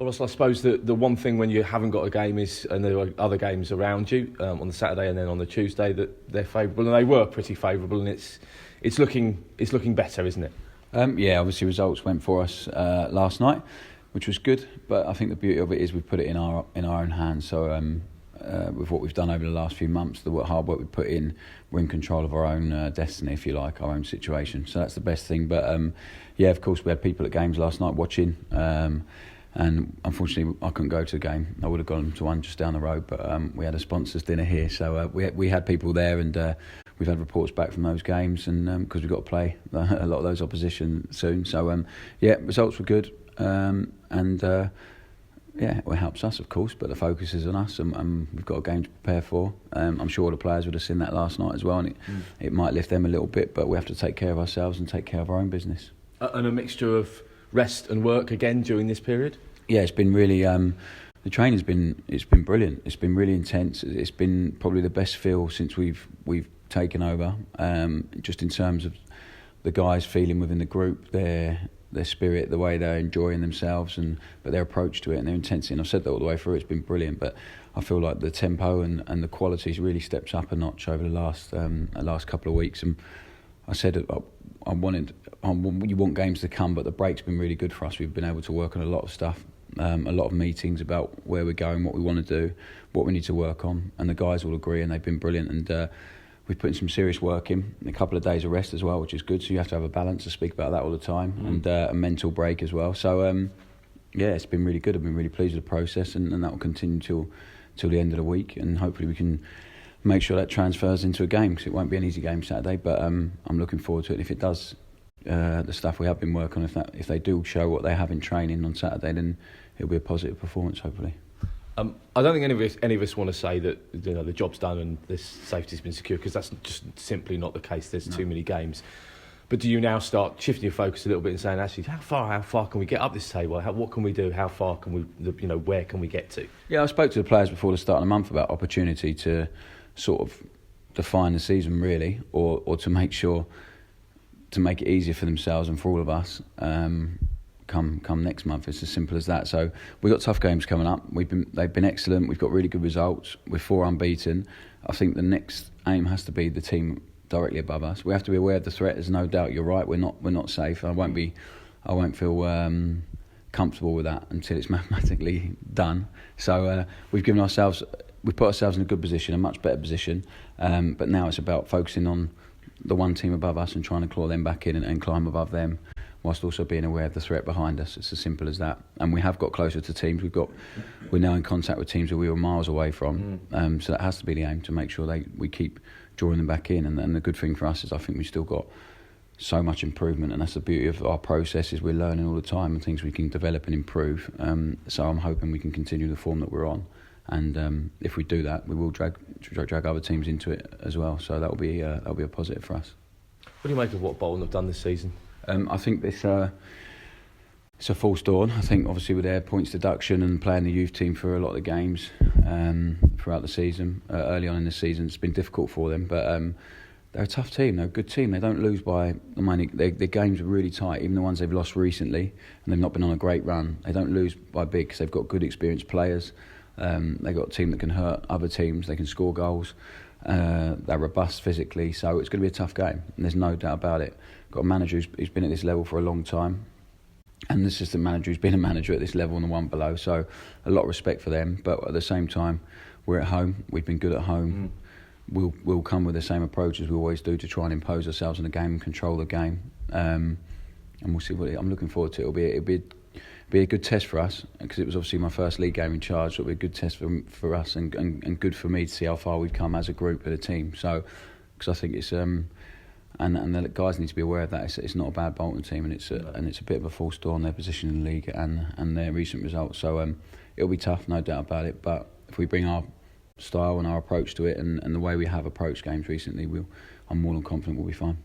Well, I suppose the one thing when you haven't got a game is, and there are other games around you on the Saturday and then on the Tuesday, that they're favourable, and they were pretty favourable, and it's looking better, isn't it? Yeah, obviously results went for us last night, which was good. But I think the beauty of it is we put it in our own hands. So with what we've done over the last few months, the hard work we put in, we're in control of our own destiny, if you like, our own situation. So that's the best thing. But yeah, of course, we had people at games last night watching. And unfortunately, I couldn't go to a game. I would have gone to one just down the road, but we had a sponsors dinner here, so we had people there, and we've had reports back from those games, and because we've got to play a lot of those opposition soon. So yeah, results were good, and yeah, it helps us, of course, but the focus is on us, and we've got a game to prepare for. I'm sure the players would have seen that last night as well, and it might lift them a little bit, but we have to take care of ourselves and take care of our own business. And a mixture of rest and work again during this period? Yeah, it's been really. The training's been brilliant. It's been really intense. It's been probably the best feel since we've taken over. Just in terms of the guys feeling within the group, their spirit, the way they're enjoying themselves, but their approach to it and their intensity. And I've said that all the way through. It's been brilliant. But I feel like the tempo and the quality's really stepped up a notch over the last couple of weeks. And I said you want games to come, but the break's been really good for us. We've been able to work on a lot of stuff, a lot of meetings about where we're going, what we want to do, what we need to work on, and the guys all agree, and they've been brilliant. And we've put in some serious work in, a couple of days of rest as well, which is good. So you have to have a balance. To speak about that all the time, and a mental break as well. So yeah, it's been really good. I've been really pleased with the process, and that will continue till the end of the week, and hopefully we can make sure that transfers into a game, because it won't be an easy game Saturday, but I'm looking forward to it. And if it does, the stuff we have been working on, if they do show what they have in training on Saturday, then it'll be a positive performance, hopefully. I don't think any of us want to say that the job's done and this safety's been secure, because that's just simply not the case. There's too many games. But do you now start shifting your focus a little bit and saying, actually, how far can we get up this table? What can we do? How far can we, where can we get to? Yeah, I spoke to the players before the start of the month about opportunity to sort of define the season, really, or to make sure to make it easier for themselves and for all of us. Come next month, it's as simple as that. So we've got tough games coming up. They've been excellent. We've got really good results. We're 4 unbeaten. I think the next aim has to be the team directly above us. We have to be aware of the threat. There's no doubt. You're right. We're not safe. I won't feel comfortable with that until it's mathematically done. So we've put ourselves in a good position, a much better position. But now it's about focusing on the one team above us and trying to claw them back in and climb above them, whilst also being aware of the threat behind us. It's as simple as that. And we have got closer to teams. We're now in contact with teams that we were miles away from. So that has to be the aim, to make sure we keep drawing them back in. And the good thing for us is I think we've still got so much improvement, and that's the beauty of our process, is we're learning all the time and things we can develop and improve. So I'm hoping we can continue the form that we're on. And if we do that, we will drag other teams into it as well. So that'll be a positive for us. What do you make of what Bolton have done this season? I think it's a false dawn. I think obviously with their points deduction and playing the youth team for a lot of the games throughout the season, early on in the season, it's been difficult for them. But they're a tough team. They're a good team. They don't lose by the money. Their games are really tight. Even the ones they've lost recently, and they've not been on a great run, they don't lose by big, because they've got good experienced players. They've got a team that can hurt other teams. They can score goals. They're robust physically, so it's going to be a tough game, and there's no doubt about it. Got a manager who's been at this level for a long time, and the assistant manager who's been a manager at this level and the one below, so a lot of respect for them. But at the same time, we're at home. We've been good at home. We'll come with the same approach as we always do, to try and impose ourselves in the game and control the game. And we'll see I'm looking forward to it. It'll be a good test for us, because it was obviously my first league game in charge. So it'll be a good test for us, and good for me to see how far we've come as a group and a team. So, because I think it's and the guys need to be aware of that. It's not a bad Bolton team, and it's a bit of a false dawn on their position in the league and their recent results. So it'll be tough, no doubt about it. But if we bring our style and our approach to it, and the way we have approached games recently, I'm more than confident we'll be fine.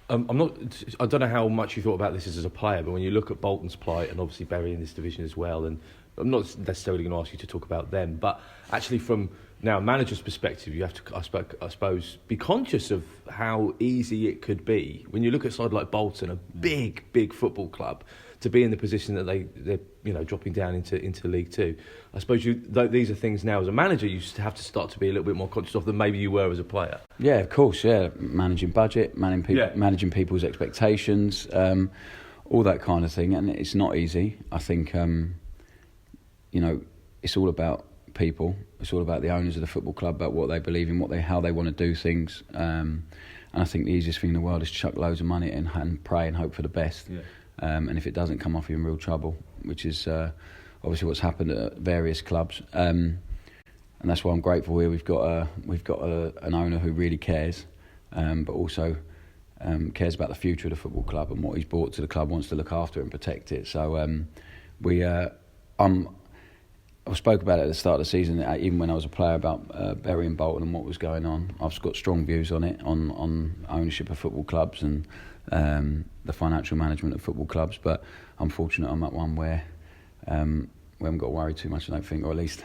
I don't know how much you thought about this as a player, but when you look at Bolton's plight, and obviously Bury in this division as well, and I'm not necessarily going to ask you to talk about them, but actually from now a manager's perspective, you have to, I suppose, be conscious of how easy it could be when you look at a side like Bolton, a big football club, to be in the position that they're dropping down into League Two. I suppose these are things now as a manager you have to start to be a little bit more conscious of than maybe you were as a player. Yeah, of course. Yeah, managing budget, managing people's expectations, all that kind of thing, and it's not easy. I think it's all about people. It's all about the owners of the football club, about what they believe in, how they want to do things. And I think the easiest thing in the world is chuck loads of money in and pray and hope for the best. Yeah. And if it doesn't come off, you're in real trouble, which is obviously what's happened at various clubs. And that's why I'm grateful here. We've got an owner who really cares, but also cares about the future of the football club and what he's brought to the club, wants to look after it and protect it. So I spoke about it at the start of the season, even when I was a player, about Bury and Bolton and what was going on. I've got strong views on it, on ownership of football clubs and the financial management of football clubs. But I'm fortunate I'm at one where we haven't got to worry too much, I don't think, or at least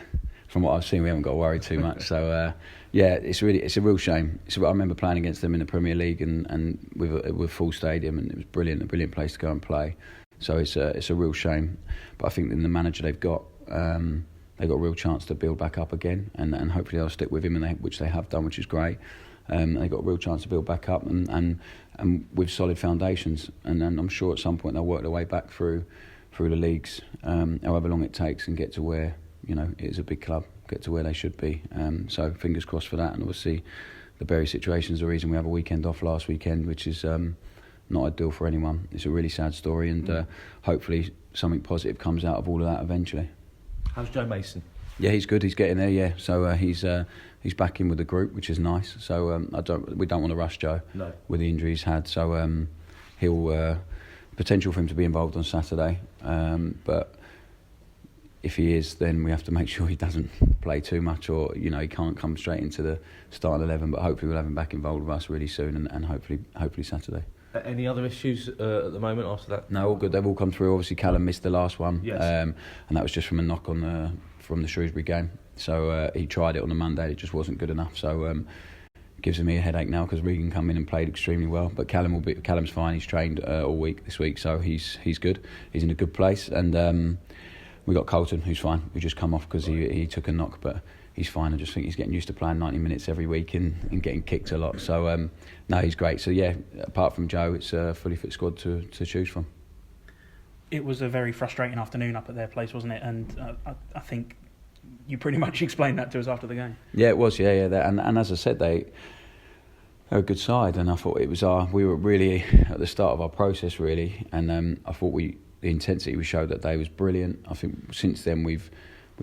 from what I've seen, we haven't got to worry too much. So it's a real shame. I remember playing against them in the Premier League and with full stadium, and it was brilliant, a brilliant place to go and play. So it's a real shame. But I think in the manager they've got a real chance to build back up again, and hopefully they'll stick with him, which they have done, which is great. They've got a real chance to build back up and with solid foundations, and I'm sure at some point they'll work their way back through the leagues, however long it takes, and get to where it is a big club, get to where they should be. So fingers crossed for that, and obviously the Bury situation is the reason we have a weekend off last weekend, which is not ideal for anyone. It's a really sad story, and hopefully something positive comes out of all of that eventually. How's Joe Mason? Yeah, he's good. He's getting there. Yeah, so he's back in with the group, which is nice. So we don't want to rush Joe with the injury he's had. So he'll potential for him to be involved on Saturday. But if he is, then we have to make sure he doesn't play too much, or he can't come straight into the starting 11. But hopefully we'll have him back involved with us really soon, and hopefully Saturday. Any other issues at the moment after that? No, all good. They've all come through. Obviously, Callum missed the last one, yes. And that was just from a knock from the Shrewsbury game. So he tried it on the Monday. It just wasn't good enough. So gives me a headache now because Regan come in and played extremely well. But Callum's fine. He's trained all week this week, so he's good. He's in a good place. And we got Colton, who's fine. We just come off because he took a knock, but he's fine. I just think he's getting used to playing 90 minutes every week and getting kicked a lot. So, no, he's great. So, yeah, apart from Joe, it's a fully fit squad to choose from. It was a very frustrating afternoon up at their place, wasn't it? And I think you pretty much explained that to us after the game. Yeah, it was. Yeah. And as I said, they're a good side. And I thought we were really at the start of our process, really. And I thought the intensity we showed that day was brilliant. I think since then we've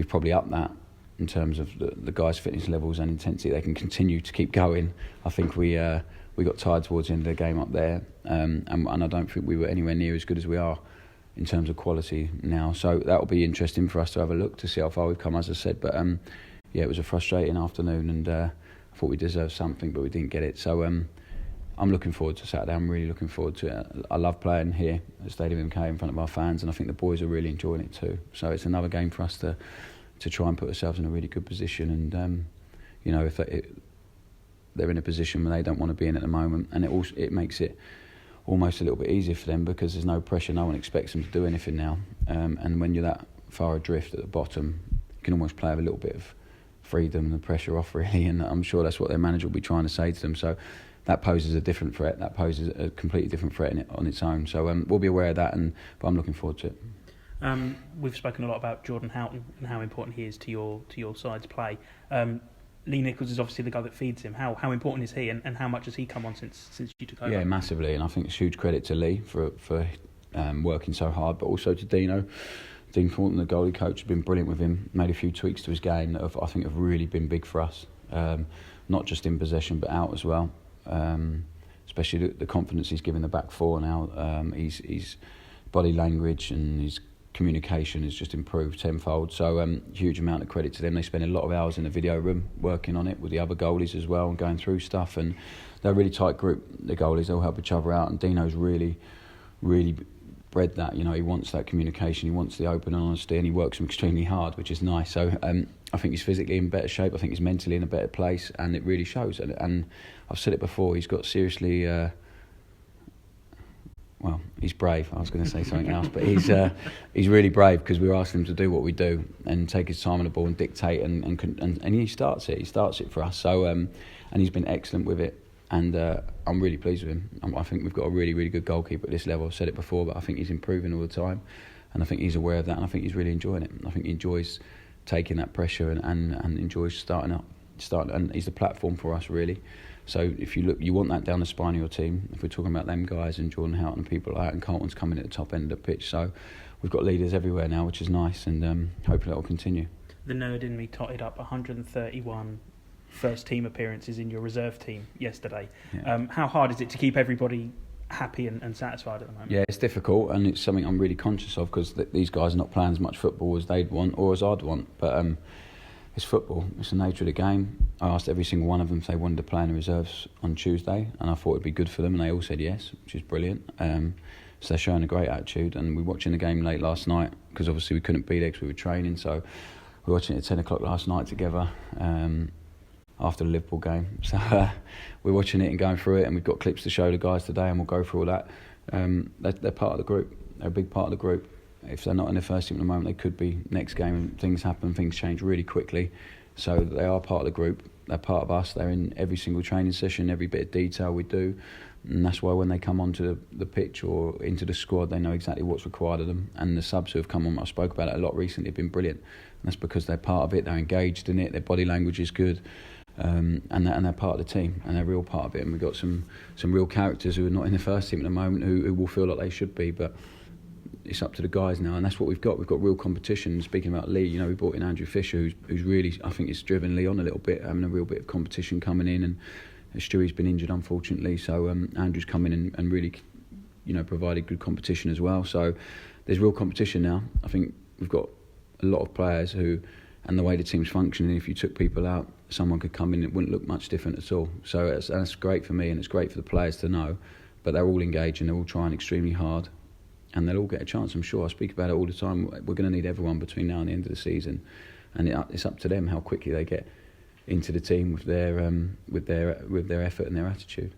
probably upped that in terms of the guys' fitness levels and intensity. They can continue to keep going. I think we got tired towards the end of the game up there, and I don't think we were anywhere near as good as we are in terms of quality now. So that'll be interesting for us to have a look to see how far we've come, as I said. But it was a frustrating afternoon, and I thought we deserved something, but we didn't get it. So I'm looking forward to Saturday. I'm really looking forward to it. I love playing here at Stadium MK in front of our fans, and I think the boys are really enjoying it too. So it's another game for us to try and put ourselves in a really good position, and if they're in a position where they don't want to be in at the moment, and it makes it almost a little bit easier for them because there's no pressure. No one expects them to do anything now, and when you're that far adrift at the bottom, you can almost play with a little bit of freedom and the pressure off, really. And I'm sure that's what their manager will be trying to say to them. So that poses a different threat. That poses a completely different threat on its own. So we'll be aware of that, but I'm looking forward to it. We've spoken a lot about Jordan Houghton and how important he is to your side's play. Lee Nichols is obviously the guy that feeds him. How important is he, and how much has he come on since you took over? Yeah, massively, and I think it's huge credit to Lee for working so hard, but also to Dino. Dean Thornton, the goalie coach, has been brilliant with him. Made a few tweaks to his game that I think have really been big for us, not just in possession but out as well. Especially the confidence he's given the back four now. His body language and his communication has just improved tenfold. So huge amount of credit to them. They spend a lot of hours in the video room working on it with the other goalies as well and going through stuff. And they're a really tight group, the goalies. They'll help each other out. And Dino's really bred that. He wants that communication. He wants the open honesty, and he works them extremely hard, which is nice. So I think he's physically in better shape. I think he's mentally in a better place, and it really shows. And I've said it before. He's got seriously well, he's brave. I was going to say something else, but he's really brave because we're asking him to do what we do and take his time on the ball and dictate, and he starts it. He starts it for us. So and he's been excellent with it, and I'm really pleased with him. I think we've got a really, really good goalkeeper at this level. I've said it before, but I think he's improving all the time, and I think he's aware of that, and I think he's really enjoying it. I think he enjoys taking that pressure and enjoys starting, and he's the platform for us really. So if you look, you want that down the spine of your team. If we're talking about them guys and Jordan Houghton and people like that, and Carlton's coming at the top end of the pitch. So we've got leaders everywhere now, which is nice, and hopefully that will continue. The nerd in me totted up 131 first team appearances in your reserve team yesterday. Yeah. How hard is it to keep everybody happy and satisfied at the moment? Yeah, it's difficult, and it's something I'm really conscious of because these guys are not playing as much football as they'd want or as I'd want. But it's football. It's the nature of the game. I asked every single one of them if they wanted to play in the reserves on Tuesday, and I thought it'd be good for them, and they all said yes, which is brilliant. So they're showing a great attitude, and we were watching the game late last night because obviously we couldn't be there because we were training. So we were watching it at 10 o'clock last night together after the Liverpool game. So we're watching it and going through it, and we've got clips to show the guys today, and we'll go through all that. They're part of the group. They're a big part of the group. If they're not in the first team at the moment, they could be next game, and things happen, things change really quickly. So they are part of the group. They're part of us. They're in every single training session, every bit of detail we do. And that's why when they come onto the pitch or into the squad, they know exactly what's required of them. And the subs who have come on, I spoke about it a lot recently, have been brilliant. And that's because they're part of it, they're engaged in it, their body language is good. And they're part of the team, and they're a real part of it. And we've got some real characters who are not in the first team at the moment who will feel like they should be, but it's up to the guys now, and that's what we've got. We've got real competition. Speaking about Lee, we brought in Andrew Fisher, who's really, I think, it's driven Lee on a little bit, having a real bit of competition coming in, and Stewie's been injured unfortunately, so Andrew's come in and really, provided good competition as well. So there's real competition now. I think we've got a lot of players who, and the way the team's functioning, if you took people out, someone could come in, it wouldn't look much different at all. So that's great for me, and it's great for the players to know, but they're all engaged and they're all trying extremely hard. And they'll all get a chance, I'm sure. I speak about it all the time. We're going to need everyone between now and the end of the season, and it's up to them how quickly they get into the team with their effort and their attitude.